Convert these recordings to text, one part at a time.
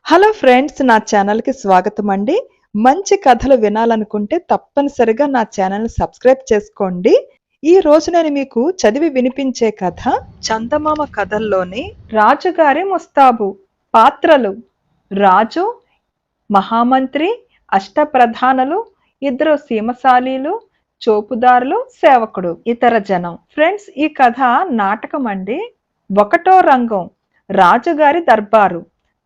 Hello friends, నా ఛానల్కి స్వాగతం అండి. మంచి కథలు వినాలనుకుంటే తప్పనిసరిగా నా ఛానల్ని సబ్స్క్రైబ్ చేసుకోండి. ఈ రోజు నేను మీకు చదివి వినిపించే కథ చందమామ కథల్లోని రాజుగారి ముస్తాబు. పాత్రలు: రాజు, మహామంత్రి, అష్టప్రధానులు, ఇద్దరు సీమసాలీలు, చోపుదారులు, సేవకుడు, ఇతర జనం. ఫ్రెండ్స్, ఈ కథ నాటకం అండి. ఒకటో రంగం: రాజుగారి దర్బారు.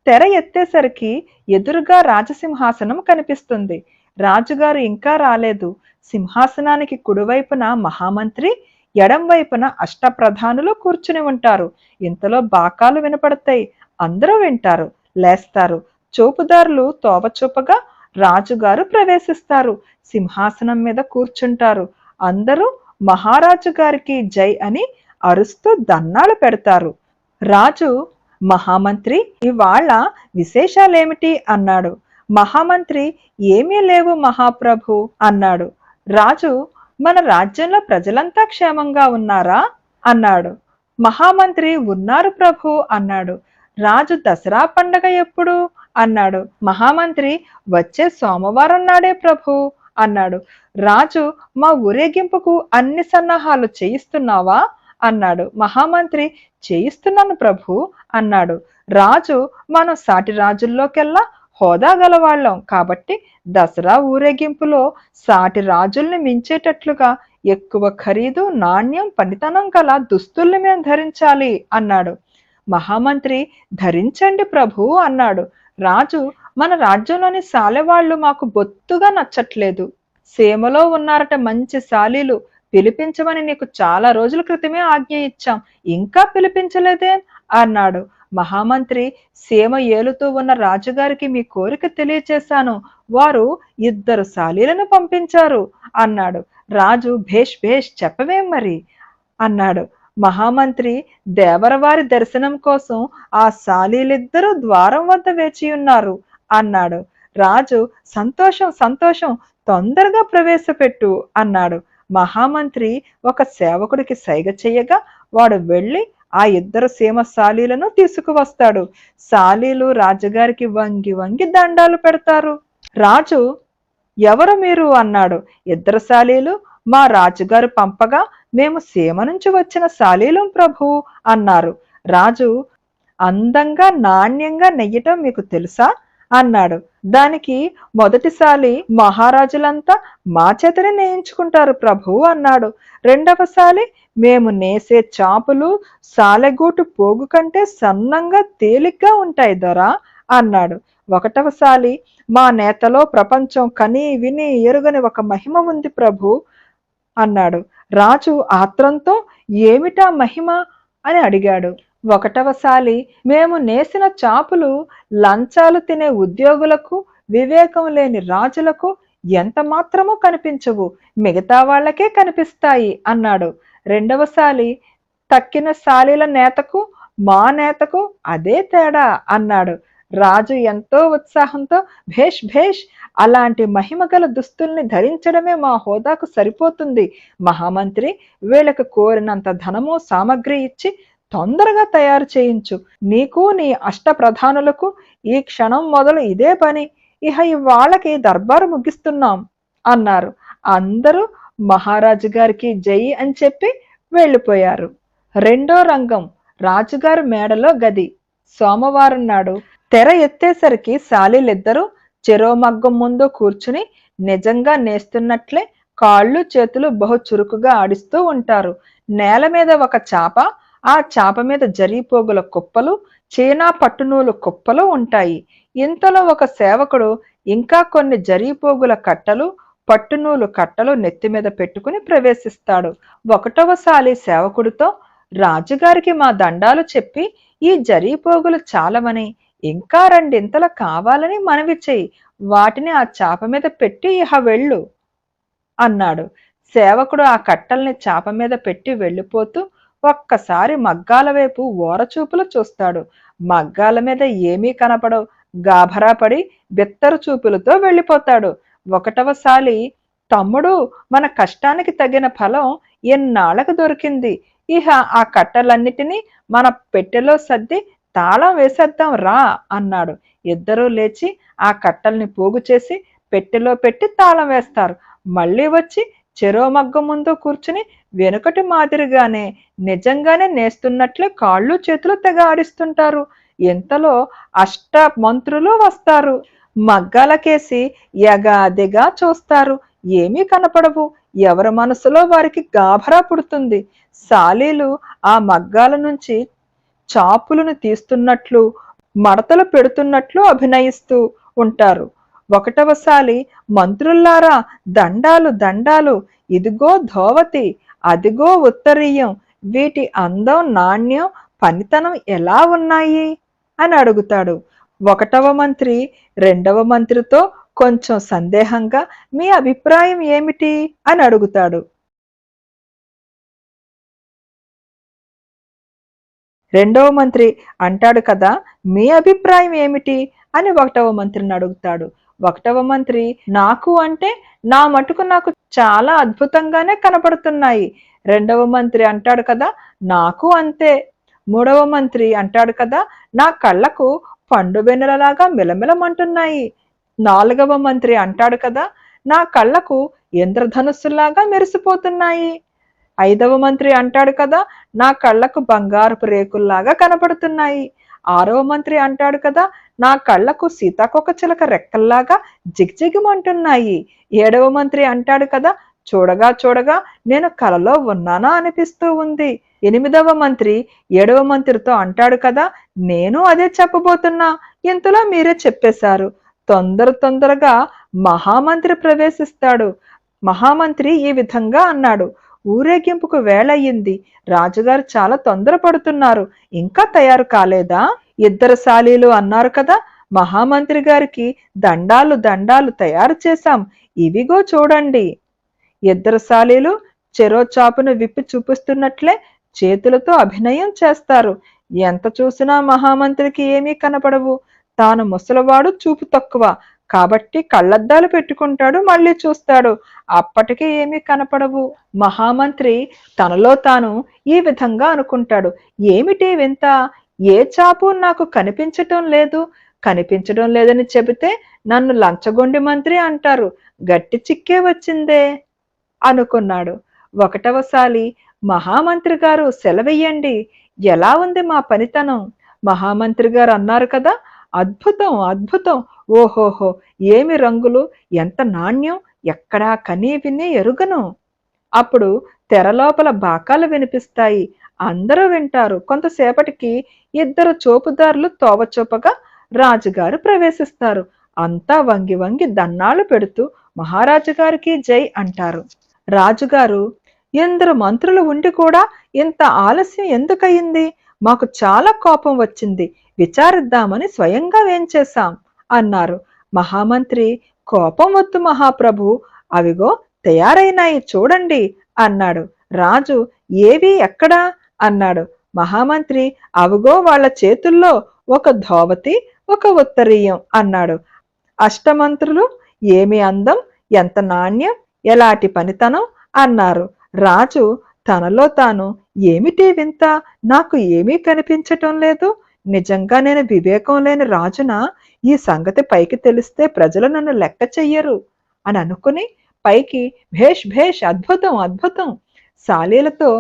తెర ఎత్తేసరికి ఎదురుగా రాజసింహాసనం కనిపిస్తుంది. రాజుగారు ఇంకా రాలేదు. సింహాసనానికి కుడివైపున మహామంత్రి, ఎడం వైపున అష్టప్రధానులు కూర్చుని ఉంటారు. ఇంతలో బాకాలు వినపడతాయి. అందరూ వింటారు, లేస్తారు. చూపుదారులు తోవచూపగా రాజుగారు ప్రవేశిస్తారు. సింహాసనం మీద కూర్చుంటారు. అందరూ మహారాజు గారికి జై అని అరుస్తూ దన్నాలు పెడతారు. రాజు, మహామంత్రి, ఇవాళ విశేషాలేమిటి అన్నాడు. మహామంత్రి, ఏమీ లేవు మహాప్రభు అన్నాడు. రాజు, మన రాజ్యంలో ప్రజలంతా క్షేమంగా ఉన్నారా అన్నాడు. మహామంత్రి, ఉన్నారు ప్రభు అన్నాడు. రాజు, దసరా పండగ ఎప్పుడు అన్నాడు. మహామంత్రి, వచ్చే సోమవారం నాడే ప్రభు అన్నాడు. రాజు, మా ఊరేగింపుకు అన్ని సన్నాహాలు చేయిస్తున్నావా అన్నాడు. మహామంత్రి, చేయిస్తున్నాను ప్రభు అన్నాడు. రాజు, మనం సాటి రాజుల్లోకెల్లా హోదా గలవాళ్ళం కాబట్టి దసరా ఊరేగింపులో సాటి రాజుల్ని మించేటట్లుగా ఎక్కువ ఖరీదు, నాణ్యం, పనితనం గల దుస్తుల్ని మేము ధరించాలి అన్నాడు. మహామంత్రి, ధరించండి ప్రభు అన్నాడు. రాజు, మన రాజ్యంలోని సాలెవాళ్లు మాకు బొత్తుగా నచ్చట్లేదు. సీమలో ఉన్నారట మంచి సాలీలు, పిలిపించమని నీకు చాలా రోజుల క్రితమే ఆజ్ఞ ఇచ్చాం, ఇంకా పిలిపించలేదే అన్నాడు. మహామంత్రి, సీమ ఏలుతూ ఉన్న రాజుగారికి మీ కోరిక తెలియచేశాను, వారు ఇద్దరు సాలీలను పంపించారు అన్నాడు. రాజు, భేష్ భేష్, చెప్పవేం మరి అన్నాడు. మహామంత్రి, దేవరవారి దర్శనం కోసం ఆ సాలీలిద్దరూ ద్వారం వద్ద వేచి ఉన్నారు అన్నాడు. రాజు, సంతోషం సంతోషం, తొందరగా ప్రవేశపెట్టు అన్నాడు. మహామంత్రి ఒక సేవకుడికి సైగ చెయ్యగా వాడు వెళ్ళి ఆ ఇద్దరు సీమ సాలీలను తీసుకువస్తాడు. సాలీలు రాజుగారికి వంగి వంగి దండాలు పెడతారు. రాజు, ఎవరు మీరు అన్నాడు. ఇద్దరు సాలీలు, మా రాజుగారు పంపగా మేము సీమ నుంచి వచ్చిన సాలీలం ప్రభు అన్నారు. రాజు, అందంగా నాణ్యంగా నెయ్యటం మీకు తెలుసా అన్నాడు. దానికి మొదటిసాలి, మహారాజులంతా మా చేతనే నేయించుకుంటారు ప్రభు అన్నాడు. రెండవసాలి, మేము నేసే చాపులు సాలెగూటు పోగు కంటే సన్నంగా తేలిగ్గా ఉంటాయి దొరా అన్నాడు. ఒకటవసాలి, మా నేతలో ప్రపంచం కని విని ఎరుగని ఒక మహిమ ఉంది ప్రభు అన్నాడు. రాజు ఆత్రంతో ఏమిటా మహిమ అని అడిగాడు. ఒకటవసాలి, మేము నేసిన చాపులు లంచాలు తినే ఉద్యోగులకు, వివేకం లేని రాజులకు ఎంత మాత్రమూ కనిపించవు, మిగతా వాళ్ళకే కనిపిస్తాయి అన్నాడు. రెండవసాలి, తక్కిన సాలీల నేతకు మా నేతకు అదే తేడా అన్నాడు. రాజు ఎంతో ఉత్సాహంతో, భేష్ భేష్, అలాంటి మహిమగల దుస్తుల్ని ధరించడమే మా హోదాకు సరిపోతుంది. మహామంత్రి, వీళ్ళకు కోరినంత ధనము సామగ్రి ఇచ్చి తొందరగా తయారు చేయించు. నీకు నీ అష్టప్రధానులకు ఈ క్షణం మొదలు ఇదే పని. ఇహ ఇవాళ్ళకి దర్బారు ముగిస్తున్నాం అన్నారు. అందరూ మహారాజు గారికి జై అని చెప్పి వెళ్ళిపోయారు. రెండో రంగం: రాజుగారు మేడలో గది. సోమవారం నాడు తెర ఎత్తేసరికి సాలీలిద్దరూ చెరో మగ్గం ముందు కూర్చుని నిజంగా నేస్తున్నట్లే కాళ్ళు చేతులు బహు చురుకుగా ఆడిస్తూ ఉంటారు. నేల మీద ఒక చాప, ఆ చాప మీద జరీపోగుల కుప్పలు, చీనా పట్టునూలు కుప్పలు ఉంటాయి. ఇంతలో ఒక సేవకుడు ఇంకా కొన్ని జరీపోగుల కట్టలు, పట్టునూలు కట్టలు నెత్తి మీద పెట్టుకుని ప్రవేశిస్తాడు. ఒకటవసాలి సేవకుడితో, రాజుగారికి మా దండాలు చెప్పి ఈ జరీపోగులు చాలమని ఇంకా రెండింతలు కావాలని మనవి చెయ్యి, వాటిని ఆ చాప మీద పెట్టి ఇహ వెళ్ళు అన్నాడు. సేవకుడు ఆ కట్టల్ని చాప మీద పెట్టి వెళ్ళిపోతూ ఒక్కసారి మగ్గాల వైపు ఓరచూపులు చూస్తాడు. మగ్గాల మీద ఏమీ కనపడవు. గాభరా పడి బిత్తరు చూపులతో వెళ్ళిపోతాడు. ఒకటవసాలి, తమ్ముడు, మన కష్టానికి తగిన ఫలం ఎన్నాళ్ళకు దొరికింది. ఇహ ఆ కట్టలన్నిటినీ మన పెట్టెలో సర్ది తాళం వేసేద్దాం రా అన్నాడు. ఇద్దరూ లేచి ఆ కట్టల్ని పోగు చేసి పెట్టెలో పెట్టి తాళం వేస్తారు. మళ్ళీ వచ్చి చెరో మగ్గం ముందు కూర్చుని వెనుకటి మాదిరిగానే నిజంగానే నేస్తున్నట్లే కాళ్ళు చేతులు తెగ ఆడిస్తుంటారు. ఇంతలో అష్ట మంత్రులు వస్తారు. మగ్గాలకేసి యగాదిగా చూస్తారు. ఏమీ కనపడవు. ఎవరి మనసులో వారికి గాభరా పుడుతుంది. సాలీలు ఆ మగ్గాల నుంచి చాపులను తీస్తున్నట్లు మడతలు పెడుతున్నట్లు అభినయిస్తూ ఉంటారు. ఒకటవసాలి మంత్రుల్లారా, దండాలు దండాలు, ఇదిగో ధోవతి, అదిగో ఉత్తరీయం, వీటి అందం, నాణ్యం, పనితనం ఎలా ఉన్నాయి అని అడుగుతాడు. ఒకటవ మంత్రి రెండవ మంత్రితో కొంచెం సందేహంగా మీ అభిప్రాయం ఏమిటి అని అడుగుతాడు. రెండవ మంత్రి అంటాడు కదా, మీ అభిప్రాయం ఏమిటి అని ఒకటవ మంత్రిని అడుగుతాడు. ఒకటవ మంత్రి నాకు అంటే నా మటుకు నాకు చాలా అద్భుతంగానే కనపడుతున్నాయి. రెండవ మంత్రి అంటాడు కదా, నాకు అంతే. మూడవ మంత్రి అంటాడు కదా, నా కళ్ళకు పండు వెన్నెలలాగా మిలమిలమంటున్నాయి. నాలుగవ మంత్రి అంటాడు కదా, నా కళ్ళకు ఇంద్రధనుస్సులాగా మెరిసిపోతున్నాయి. ఐదవ మంత్రి అంటాడు కదా, నా కళ్ళకు బంగారపు రేకుల్లాగా కనపడుతున్నాయి. ఆరవ మంత్రి అంటాడు కదా, నా కళ్ళకు సీతాకొక చిలక రెక్కల్లాగా జిగ్జిగిమంటున్నాయి. ఏడవ మంత్రి అంటాడు కదా, చూడగా చూడగా నేను కలలో ఉన్నానా అనిపిస్తూ ఉంది. ఎనిమిదవ మంత్రి ఏడవ మంత్రితో అంటాడు కదా, నేను అదే చెప్పబోతున్నా, ఇంతలో మీరే చెప్పేశారు. తొందరగా మహామంత్రి ప్రవేశిస్తాడు. మహామంత్రి ఈ విధంగా అన్నాడు, ఊరేగింపుకు వేళయింది. రాజుగారు చాలా తొందరపడుతున్నారు. ఇంకా తయారు కాలేదా? ఇద్దరు సాలీలు అన్నారు కదా, మహామంత్రి గారికి దండాలు దండాలు తయారు చేశాం, ఇవిగో చూడండి. ఇద్దరు సాలీలు చెరో చాపును విప్పి చూపిస్తున్నట్లే చేతులతో అభినయం చేస్తారు. ఎంత చూసినా మహామంత్రికి ఏమీ కనపడవు. తాను ముసలివాడు, చూపు తక్కువ కాబట్టి కళ్ళద్దాలు పెట్టుకుంటాడు, మళ్ళీ చూస్తాడు. అప్పటికే ఏమీ కనపడవు. మహామంత్రి తనలో తాను ఈ విధంగా అనుకుంటాడు, ఏమిటి వింత, ఏ చాపు నాకు కనిపించటం లేదు. కనిపించడం లేదని చెబితే నన్ను లంచగొండి మంత్రి అంటారు. గట్టి చిక్కే వచ్చిందే అనుకున్నాడు. ఒకటవసాలి మహామంత్రి గారు సెలవెయ్యండి, ఎలా ఉంది మా పనితనం? మహామంత్రి గారు అన్నారు కదా, అద్భుతం అద్భుతం, ఓహోహో, ఏమి రంగులు, ఎంత నాణ్యం, ఎక్కడా కనీ విని ఎరుగను. అప్పుడు తెరలోపల బాకాలు వినిపిస్తాయి. అందరూ వింటారు. కొంతసేపటికి ఇద్దరు చోపుదారులు తోవచూపగా రాజుగారు ప్రవేశిస్తారు. అంతా వంగి వంగి దన్నాలు పెడుతూ మహారాజు గారికి జై అంటారు. రాజుగారు, ఎందరు మంత్రులు ఉండి కూడా ఇంత ఆలస్యం ఎందుకయింది? మాకు చాలా కోపం వచ్చింది, విచారిద్దామని స్వయంగా వేంచేశాం అన్నారు. మహామంత్రి, కోపం వద్దు మహాప్రభు, అవిగో తయారైనాయి చూడండి అన్నాడు. రాజు, ఏవి ఎక్కడా అన్నాడు. మహామంత్రి, అవిగో వాళ్ళ చేతుల్లో ఒక ధోవతి, ఒక ఉత్తరీయం అన్నాడు. అష్టమంత్రులు, ఏమి అందం, ఎంత నాణ్యం, ఎలాంటి పనితనం అన్నారు. రాజు తనలో తాను, ఏమిటి వింత, నాకు ఏమీ కనిపించటం లేదు. నిజంగా నేను వివేకం లేని రాజునా? ఈ సంగతి పైకి తెలిస్తే ప్రజలు నన్ను లెక్క చెయ్యరు అని అనుకుని పైకి భేష్ భేష్, అద్భుతం అద్భుతం సాలీలతో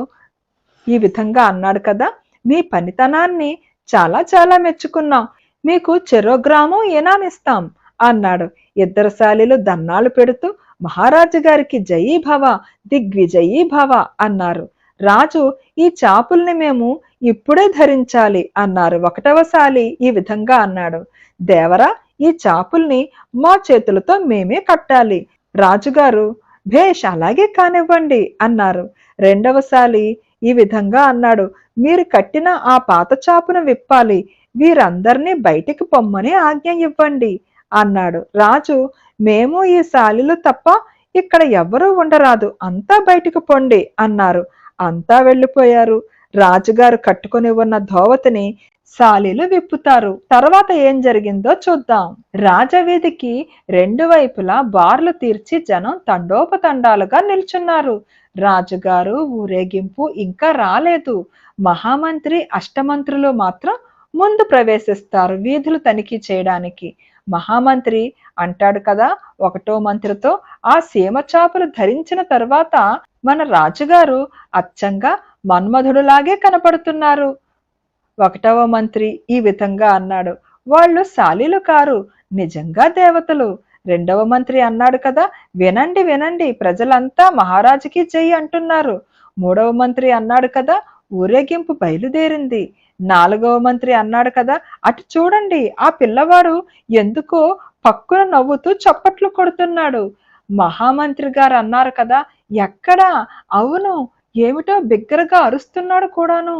ఈ విధంగా అన్నాడు కదా, మీ పనితనాన్ని చాలా చాలా మెచ్చుకున్నాం, మీకు చెరో గ్రామం ఇనామిస్తాం అన్నాడు. ఇద్దరు సాలీలు దన్నాలు పెడుతూ మహారాజు గారికి జయీ భవ, దిగ్విజయీ భవ అన్నారు. రాజు, ఈ చాపుల్ని మేము ఇప్పుడే ధరించాలి అన్నారు. ఒకటవసాలి ఈ విధంగా అన్నాడు, దేవరా, ఈ చాపుల్ని మా చేతులతో మేమే కట్టాలి. రాజుగారు, భేష్, అలాగే కానివ్వండి అన్నారు. రెండవసాలి ఈ విధంగా అన్నాడు, మీరు కట్టిన ఆ పాత చాపును విప్పాలి, వీరందరినీ బయటికి పొమ్మని ఆజ్ఞ ఇవ్వండి అన్నాడు. రాజు, మేము ఈ సాలిలు తప్ప ఇక్కడ ఎవ్వరూ ఉండరాదు, అంతా బయటికి పొండి అన్నారు. అంతా వెళ్ళిపోయారు. రాజుగారు కట్టుకుని ఉన్న ధోవతిని సాలీలు విప్పుతారు. తర్వాత ఏం జరిగిందో చూద్దాం. రాజవీధికి రెండు వైపులా బార్లు తీర్చి జనం తండోపతండాలుగా నిల్చున్నారు. రాజుగారు ఊరేగింపు ఇంకా రాలేదు. మహామంత్రి అష్టమంత్రులు మాత్రం ముందు ప్రవేశిస్తారు వీధులు తనిఖీ చేయడానికి. మహామంత్రి అంటాడు కదా ఒకటో మంత్రితో, ఆ సీమచాపలు ధరించిన తర్వాత మన రాజుగారు అచ్చంగా మన్మధుడులాగే కనపడుతున్నారు. ఒకటవ మంత్రి ఈ విధంగా అన్నాడు. వాళ్ళు శాలీలు కారు, నిజంగా దేవతలు. రెండవ మంత్రి అన్నాడు కదా, వినండి వినండి, ప్రజలంతా మహారాజుకి జై అంటున్నారు. మూడవ మంత్రి అన్నాడు కదా, ఊరేగింపు బయలుదేరింది. నాలుగవ మంత్రి అన్నాడు కదా, అటు చూడండి, ఆ పిల్లవాడు ఎందుకో పక్కున నవ్వుతూ చప్పట్లు కొడుతున్నాడు. మహామంత్రి గారు అన్నారు కదా, ఎక్కడా? అవును, ఏమిటో బిగ్గరగా అరుస్తున్నాడు కూడాను.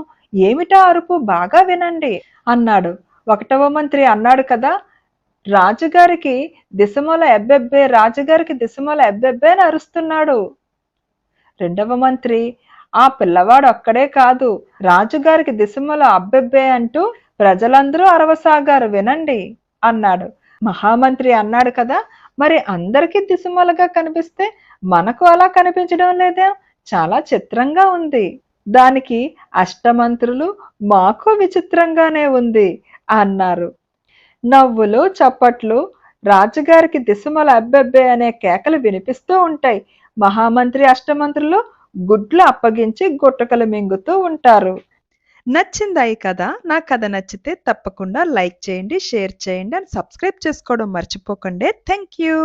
ఏమిటా అరుపు, బాగా వినండి అన్నాడు. ఒకటవ మంత్రి అన్నాడు కదా, రాజుగారికి దిశమల ఎబ్బెబ్బే, రాజుగారికి దిశమల ఎబ్బెబ్బే అని అరుస్తున్నాడు. రెండవ మంత్రి, ఆ పిల్లవాడు ఒక్కడే కాదు, రాజుగారికి దిశమల అబ్బెబ్బే అంటూ ప్రజలందరూ అరవసాగారు, వినండి అన్నాడు. మహామంత్రి అన్నాడు కదా, మరి అందరికీ దిశమలగా కనిపిస్తే మనకు అలా కనిపించడం లేదా? చాలా చిత్రంగా ఉంది. దానికి అష్టమంత్రులు, మాకు విచిత్రంగానే ఉంది అన్నారు. నవ్వులు, చప్పట్లు, రాజుగారికి దిశమల అబ్బెబ్బే అనే కేకలు వినిపిస్తూ ఉంటాయి. మహామంత్రి, అష్టమంత్రులు గుడ్లు అప్పగించి గుట్టకలు మింగుతూ ఉంటారు. నచ్చిందా ఈ కథ? నా కథ నచ్చితే తప్పకుండా లైక్ చేయండి, షేర్ చేయండి అండ్ సబ్స్క్రైబ్ చేసుకోవడం మర్చిపోకండి. Thank you.